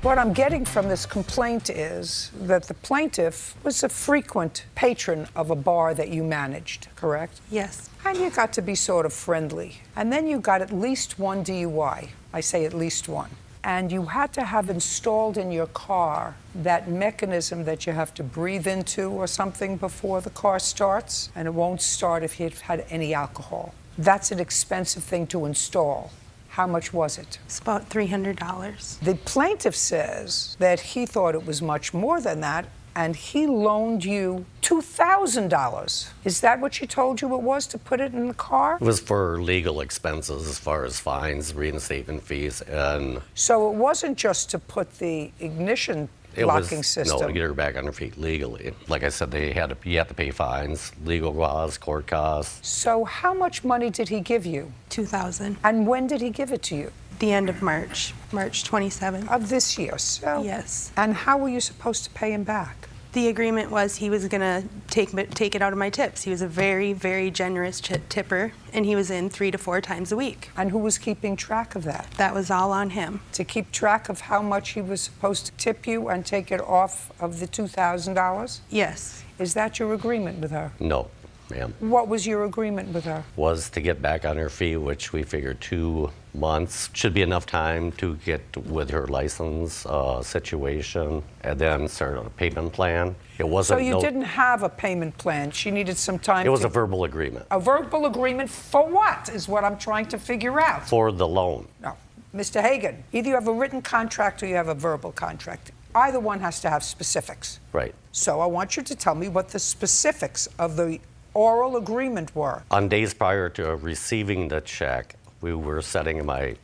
What I'm getting from this complaint is that the plaintiff was a frequent patron of a bar that you managed, correct? Yes. And you got to be sort of friendly. And then you got at least one DUI. I say at least one. And you had to have installed in your car that mechanism that you have to breathe into or something before the car starts, and it won't start if you've had any alcohol. That's an expensive thing to install. How much was it? It's about $300. The plaintiff says that he thought it was much more than that, and he loaned you $2,000. Is that what she told you it was to put it in the car? It was for legal expenses as far as fines, reinstatement fees, and... So it wasn't just to put the ignition locking system? No, to get her back on her feet legally. Like I said, you had to pay fines, legal costs, court costs. So how much money did he give you? $2,000. And when did he give it to you? The end of March, March 27th. Of this year, so? Yes. And how were you supposed to pay him back? The agreement was he was going to take it out of my tips. He was a very, very generous tipper, and he was in 3 to 4 times a week. And who was keeping track of that? That was all on him. To keep track of how much he was supposed to tip you and take it off of the $2,000? Yes. Is that your agreement with her? No, ma'am. What was your agreement with her? Was to get back on her feet, which we figured 2 months should be enough time to get with her license situation and then start on a payment plan. It wasn't. So you didn't have a payment plan. She needed some time. It was a verbal agreement. A verbal agreement for what is what I'm trying to figure out. For the loan. No. Mr. Hagan, either you have a written contract or you have a verbal contract. Either one has to have specifics. Right. So I want you to tell me what the specifics of the oral agreement were. On days prior to receiving the check, we were setting my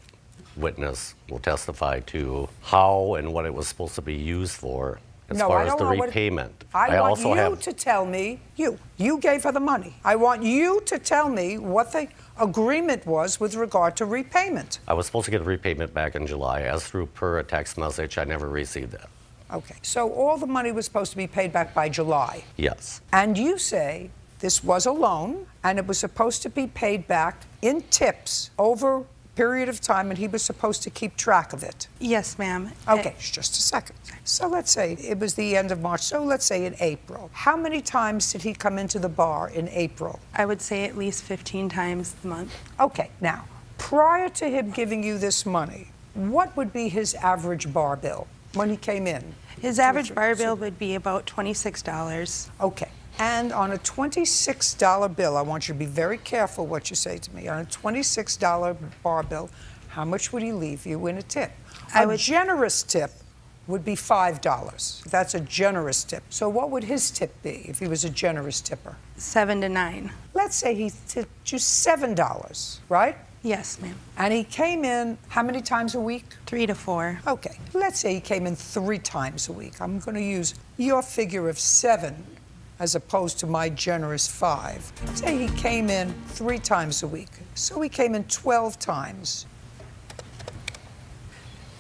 witness will testify to how and what it was supposed to be used for as far as the repayment. I want you to tell me, you gave her the money. I want you to tell me what the agreement was with regard to repayment. I was supposed to get a repayment back in July. As through per a text message, I never received that. Okay, so all the money was supposed to be paid back by July. Yes. And you say this was a loan, and it was supposed to be paid back in tips over a period of time, and he was supposed to keep track of it. Yes, ma'am. Okay, just a second. So let's say it was the end of March, so let's say in April. How many times did he come into the bar in April? I would say at least 15 times a month. Okay, now, prior to him giving you this money, what would be his average bar bill when he came in? His average bar bill would be about $26. Okay. And on a $26 bill, I want you to be very careful what you say to me. On a $26 bar bill, how much would he leave you in a tip? A generous tip would be $5. That's a generous tip. So what would his tip be if he was a generous tipper? 7 to 9. Let's say he tipped you $7, right? Yes, ma'am. And he came in how many times a week? 3 to 4. Okay. Let's say he came in 3 times a week. I'm going to use your figure of 7 as opposed to my generous 5. Say he came in 3 times a week. So he came in 12 times.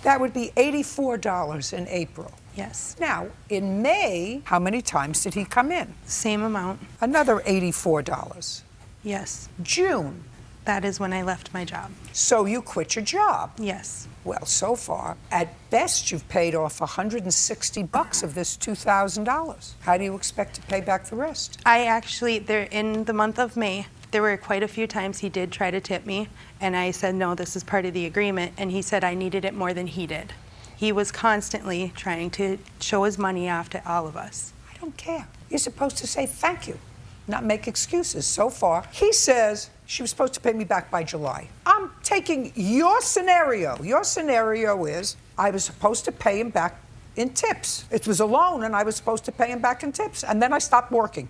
That would be $84 in April. Yes. Now, in May, how many times did he come in? Same amount. Another $84. Yes. June. That is when I left my job. So you quit your job? Yes. Well, so far, at best, you've paid off $160 of this $2,000. How do you expect to pay back the rest? In the month of May, there were quite a few times he did try to tip me, and I said, no, this is part of the agreement, and he said I needed it more than he did. He was constantly trying to show his money off to all of us. I don't care. You're supposed to say thank you, not make excuses. So far, he says she was supposed to pay me back by July. I'm taking your scenario. Your scenario is I was supposed to pay him back in tips. It was a loan, and I was supposed to pay him back in tips, and then I stopped working.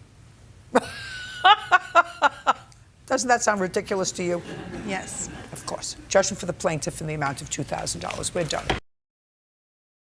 Doesn't that sound ridiculous to you? Yes. Of course. Judgment for the plaintiff in the amount of $2,000. We're done.